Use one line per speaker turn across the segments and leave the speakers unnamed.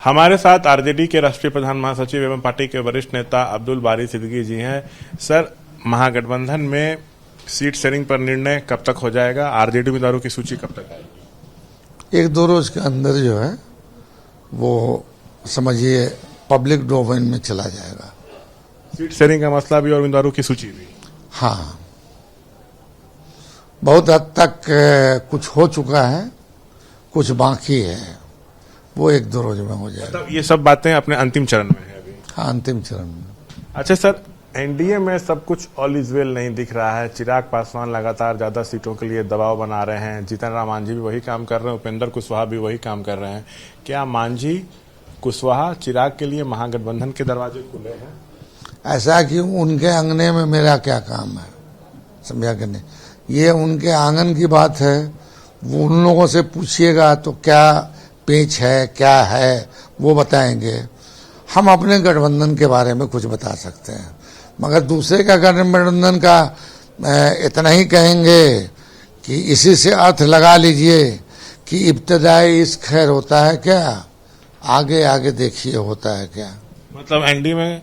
हमारे साथ आरजेडी के राष्ट्रीय प्रधान महासचिव एवं पार्टी के वरिष्ठ नेता अब्दुल बारी सिद्दीकी जी हैं। सर, महागठबंधन में सीट शेयरिंग पर निर्णय कब तक हो जाएगा? आरजेडी उम्मीदवारों की सूची कब तक आएगी?
एक दो रोज के अंदर जो है वो समझिए पब्लिक डोमेन में चला जाएगा।
सीट शेयरिंग का मसला भी और उम्मीदवारों की सूची भी।
हाँ, बहुत हद तक कुछ हो चुका है, कुछ बाकी है, वो एक दो रोज में हो जाएगा।
मतलब ये सब बातें अपने अंतिम चरण में है अभी।
हाँ, अंतिम चरण में।
अच्छा सर, एनडीए में सब कुछ ऑल इज वेल नहीं दिख रहा है। चिराग पासवान लगातार ज्यादा सीटों के लिए दबाव बना रहे हैं। जीतन राम मांझी भी वही काम कर रहे हैं, उपेंद्र कुशवाहा भी वही काम कर रहे हैं। क्या मांझी, कुशवाहा, चिराग के लिए महागठबंधन के दरवाजे खुले हैं?
ऐसा कि उनके अंगने में मेरा क्या काम है, समझा कि नहीं? ये उनके आंगन की बात है, वो उन लोगों से पूछिएगा तो क्या पेच है, क्या है, वो बताएंगे। हम अपने गठबंधन के बारे में कुछ बता सकते हैं, मगर दूसरे का गठबंधन का इतना ही कहेंगे कि इसी से अर्थ लगा लीजिए कि इब्तदाई इश्क खैर होता है क्या, आगे आगे देखिए होता है क्या।
मतलब एनडीए में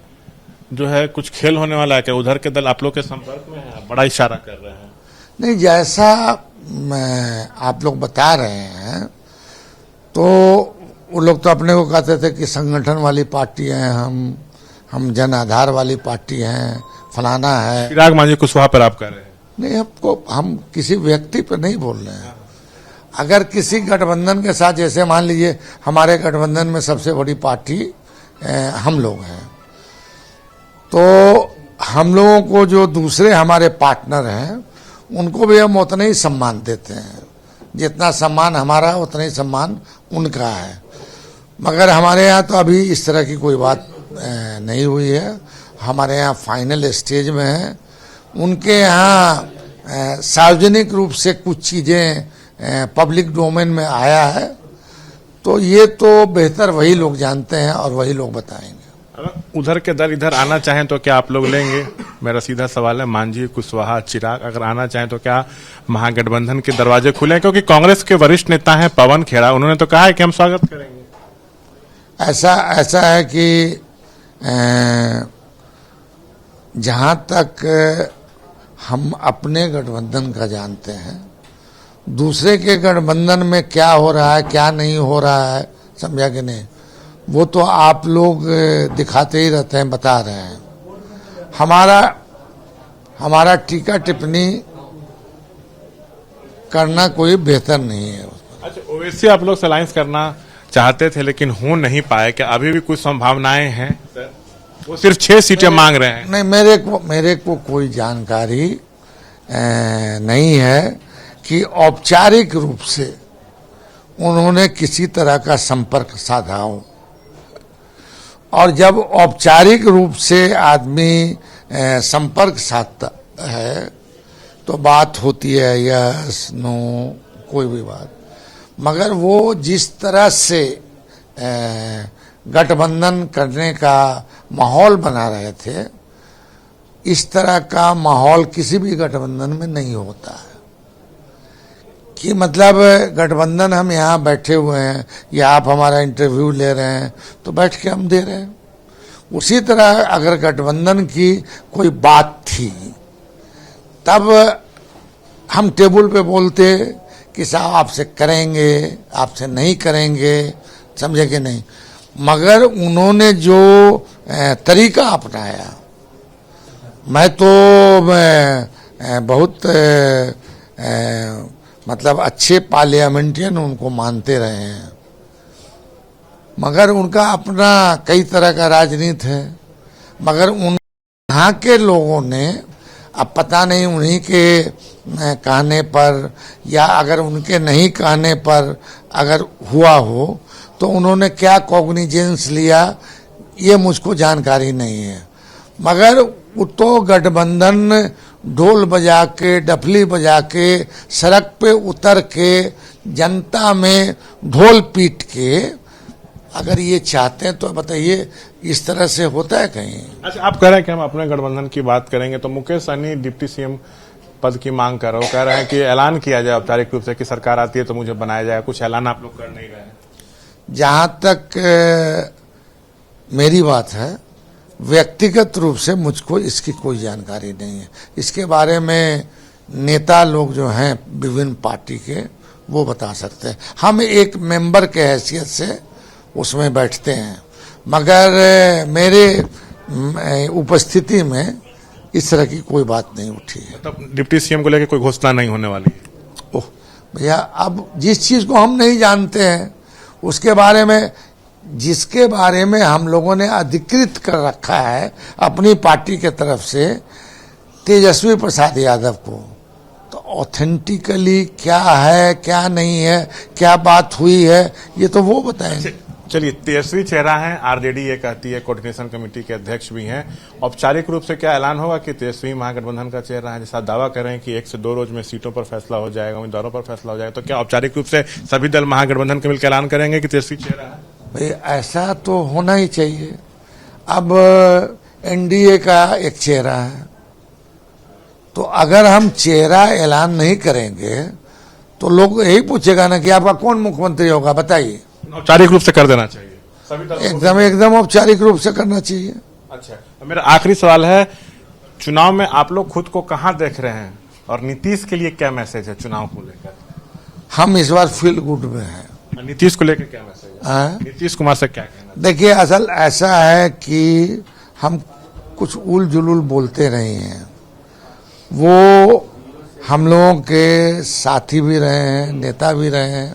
जो है कुछ खेल होने वाला है क्या? उधर के दल आप लोग के संपर्क में है, बड़ा इशारा कर रहे हैं।
नहीं, जैसा आप लोग बता रहे हैं तो वो लोग तो अपने को कहते थे कि संगठन वाली पार्टी हैं, हम जन आधार वाली पार्टी हैं, फलाना है।
चिराग मांझी कुशवाहा पर आप कह रहे हैं?
नहीं, हम किसी व्यक्ति पर नहीं बोल रहे हैं। अगर किसी गठबंधन के साथ, जैसे मान लीजिए हमारे गठबंधन में सबसे बड़ी पार्टी हम लोग हैं, तो हम लोगों को जो दूसरे हमारे पार्टनर हैं उनको भी हम उतना ही सम्मान देते हैं। जितना सम्मान हमारा है उतना ही सम्मान उनका है। मगर हमारे यहाँ तो अभी इस तरह की कोई बात नहीं हुई है। हमारे यहाँ फाइनल स्टेज में है। उनके यहाँ सार्वजनिक रूप से कुछ चीज़ें पब्लिक डोमेन में आया है, तो ये तो बेहतर वही लोग जानते हैं और वही लोग बताएंगे।
अगर उधर के दल इधर आना चाहें तो क्या आप लोग लेंगे? मेरा सीधा सवाल है। मांझी, कुशवाहा, चिराग अगर आना चाहें तो क्या महागठबंधन के दरवाजे खुले हैं? क्योंकि कांग्रेस के वरिष्ठ नेता हैं पवन खेड़ा, उन्होंने तो कहा है कि हम स्वागत करेंगे।
ऐसा है कि जहां तक हम अपने गठबंधन का जानते हैं, दूसरे के गठबंधन में क्या हो रहा है, क्या नहीं हो रहा है, समझा कि नहीं, वो तो आप लोग दिखाते ही रहते हैं, बता रहे हैं। हमारा टीका टिप्पणी करना कोई बेहतर नहीं है।
अच्छा, ओवैसी आप लोग से अलायंस करना चाहते थे लेकिन हो नहीं पाए, क्या अभी भी कुछ संभावनाएं हैं सर? वो सिर्फ 6 सीटें मांग रहे हैं।
नहीं, मेरे को कोई जानकारी नहीं है कि औपचारिक रूप से उन्होंने किसी तरह का संपर्क साधा हो। और जब औपचारिक रूप से आदमी संपर्क साधता है तो बात होती है यस नो, कोई भी बात। मगर वो जिस तरह से गठबंधन करने का माहौल बना रहे थे, इस तरह का माहौल किसी भी गठबंधन में नहीं होता है। कि मतलब गठबंधन, हम यहाँ बैठे हुए हैं या आप हमारा इंटरव्यू ले रहे हैं तो बैठ के हम दे रहे हैं। उसी तरह अगर गठबंधन की कोई बात थी तब हम टेबल पे बोलते कि साहब आपसे करेंगे, आपसे नहीं करेंगे, समझे कि नहीं। मगर उन्होंने जो तरीका अपनाया, मैं तो बहुत मतलब अच्छे पार्लियामेंटियन उनको मानते रहे हैं, मगर उनका अपना कई तरह का राजनीति है। मगर यहाँ के लोगों ने, अब पता नहीं उन्हीं के कहने पर या अगर उनके नहीं कहने पर अगर हुआ हो तो उन्होंने क्या कॉग्निजेंस लिया, ये मुझको जानकारी नहीं है। मगर वो तो गठबंधन ढोल बजा के, डफली बजा के, सड़क पे उतर के, जनता में ढोल पीट के अगर ये चाहते हैं तो बताइए, इस तरह से होता है कहीं?
अच्छा, आप कह रहे हैं कि हम अपने गठबंधन की बात करेंगे, तो मुकेश सहनी डिप्टी सीएम पद की मांग कर रहे हो, कह रहे हैं कि ऐलान किया जाए औपचारिक रूप से कि सरकार आती है तो मुझे बनाया जाए। कुछ ऐलान आप लोग कर नहीं रहे हैं?
जहां तक मेरी बात है, व्यक्तिगत रूप से मुझको इसकी कोई जानकारी नहीं है। इसके बारे में नेता लोग जो हैं विभिन्न पार्टी के, वो बता सकते हैं। हम एक मेंबर के हैसियत से उसमें बैठते हैं, मगर मेरे उपस्थिति में इस तरह की कोई बात नहीं उठी है।
मतलब डिप्टी सीएम को लेकर कोई घोषणा नहीं होने वाली है?
ओह भैया, अब जिस चीज को हम नहीं जानते हैं उसके बारे में, जिसके बारे में हम लोगों ने अधिकृत कर रखा है अपनी पार्टी के तरफ से तेजस्वी प्रसाद यादव को, तो ऑथेंटिकली क्या है क्या नहीं है, क्या बात हुई है, ये तो वो बताएंगे।
चलिए, तेजस्वी चेहरा है, आरजेडी ये कहती है, कोऑर्डिनेशन कमेटी के अध्यक्ष भी हैं। औपचारिक रूप से क्या ऐलान होगा कि तेजस्वी महागठबंधन का चेहरा है? जैसा दावा कर रहे हैं कि 1 से 2 रोज में सीटों पर फैसला हो जाएगा, उम्मीदवारों पर फैसला हो जाएगा, तो क्या औपचारिक रूप से सभी दल महागठबंधन के मिलकर ऐलान करेंगे कि तेजस्वी चेहरा है?
भाई ऐसा तो होना ही चाहिए। अब एनडीए का एक चेहरा है, तो अगर हम चेहरा ऐलान नहीं करेंगे तो लोग यही पूछेगा ना कि आपका कौन मुख्यमंत्री होगा, बताइए।
औपचारिक रूप से कर देना चाहिए सभी दलों
एकदम औपचारिक रूप से करना चाहिए।
अच्छा, तो मेरा आखिरी सवाल है, चुनाव में आप लोग खुद को कहां देख रहे हैं और नीतीश के लिए क्या मैसेज है चुनाव को लेकर?
हम इस बार फील गुड में हैं।
नीतीश को लेकर क्या मैसेज है? नीतीश कुमार से क्या कहना?
देखिए, असल ऐसा है कि हम कुछ उल जुलूल बोलते नहीं हैं। वो हम लोगों के साथी भी रहे हैं, नेता भी रहे हैं,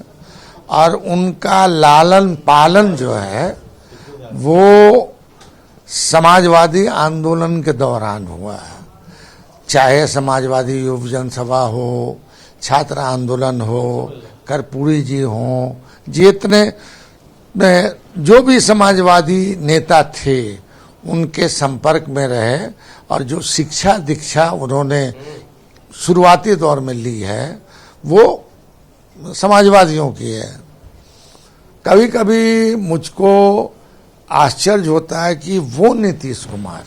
और उनका लालन पालन जो है वो समाजवादी आंदोलन के दौरान हुआ है। चाहे समाजवादी युव जनसभा हो, छात्र आंदोलन हो, कर्पूरी जी हो, जितने जो भी समाजवादी नेता थे उनके संपर्क में रहे, और जो शिक्षा दीक्षा उन्होंने शुरुआती दौर में ली है वो समाजवादियों की है। कभी कभी मुझको आश्चर्य होता है कि वो नीतीश कुमार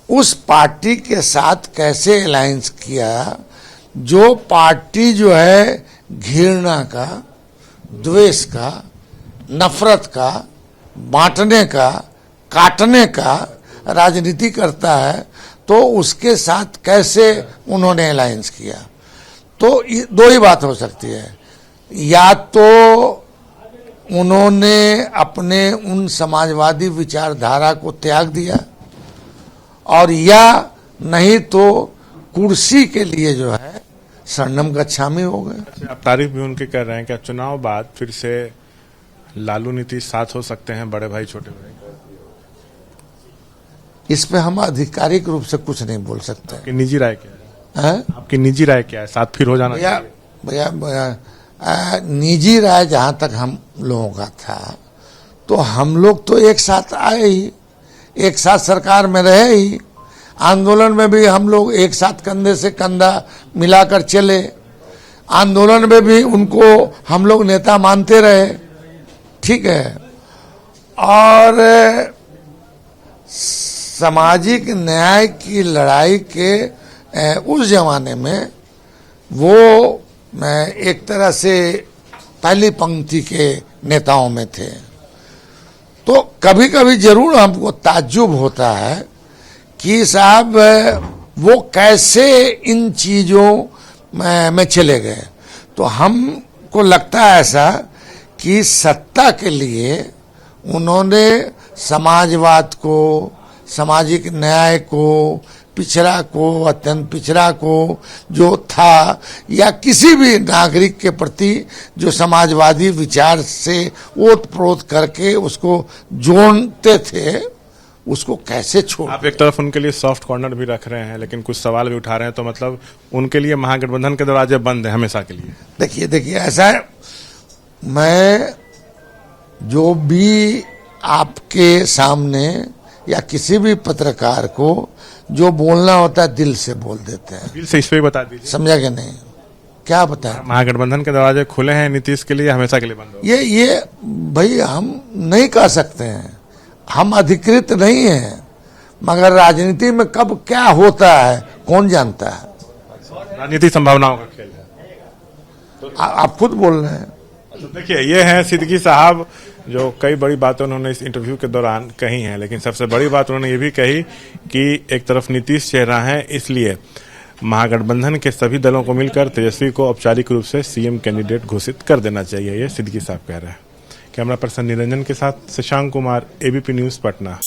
उस पार्टी के साथ कैसे अलायंस किया जो पार्टी जो है घृणा का, द्वेष का, नफरत का, बांटने का, काटने का राजनीति करता है, तो उसके साथ कैसे उन्होंने अलायंस किया। तो दो ही बात हो सकती है, या तो उन्होंने अपने उन समाजवादी विचारधारा को त्याग दिया, और या नहीं तो कुर्सी के लिए जो है शरणम गच्छामी हो गए।
आप तारीफ भी उनकी कर रहे हैं, क्या चुनाव बाद फिर से लालू नीतीश साथ हो सकते हैं, बड़े भाई छोटे भाई?
इस पे हम आधिकारिक रूप से कुछ नहीं बोल सकते।
आपकी निजी राय क्या है? आपकी निजी राय क्या है? साथ फिर हो जाना चाहिए?
भैया, निजी राय जहां तक हम लोगों का था, तो हम लोग तो एक साथ आए ही, एक साथ सरकार में रहे ही, आंदोलन में भी हम लोग एक साथ कंधे से कंधा मिलाकर चले, आंदोलन में भी उनको हम लोग नेता मानते रहे, ठीक है। और सामाजिक न्याय की लड़ाई के उस जमाने में वो एक तरह से पहली पंक्ति के नेताओं में थे। तो कभी कभी जरूर हमको ताज्जुब होता है कि साहब वो कैसे इन चीजों में चले गए। तो हमको लगता है ऐसा कि सत्ता के लिए उन्होंने समाजवाद को, सामाजिक न्याय को, पिछड़ा को, अत्यंत पिछड़ा को जो था, या किसी भी नागरिक के प्रति जो समाजवादी विचार से ओत प्रोत करके उसको जोड़ते थे, उसको कैसे छोड़।
आप एक तरफ उनके लिए सॉफ्ट कॉर्नर भी रख रहे हैं, लेकिन कुछ सवाल भी उठा रहे हैं, तो मतलब उनके लिए महागठबंधन के दरवाजे बंद है हमेशा के लिए?
देखिए ऐसा है, मैं जो भी आपके सामने या किसी भी पत्रकार को जो बोलना होता है दिल से बोल देते हैं।
दिल से इस पे बता दीजिए।
समझा कि नहीं? क्या बताएं?
महागठबंधन के दरवाजे खुले हैं नीतीश के लिए, हमेशा के लिए बंद हो?
ये भाई हम नहीं कह सकते हैं, हम अधिकृत नहीं हैं, मगर राजनीति में कब क्या होता है कौन जानता है।
राजनीति संभावनाओं का खेल है।
आप खुद बोल रहे हैं।
तो देखिए, ये हैं सिद्दीकी साहब, जो कई बड़ी बातें उन्होंने इस इंटरव्यू के दौरान कही हैं, लेकिन सबसे बड़ी बात उन्होंने ये भी कही कि एक तरफ नीतीश चेहरा है, इसलिए महागठबंधन के सभी दलों को मिलकर तेजस्वी को औपचारिक रूप से सीएम कैंडिडेट घोषित कर देना चाहिए, ये सिद्दीकी साहब कह रहे हैं। कैमरा पर्सन निरंजन के साथ शशांक कुमार, एबीपी न्यूज, पटना।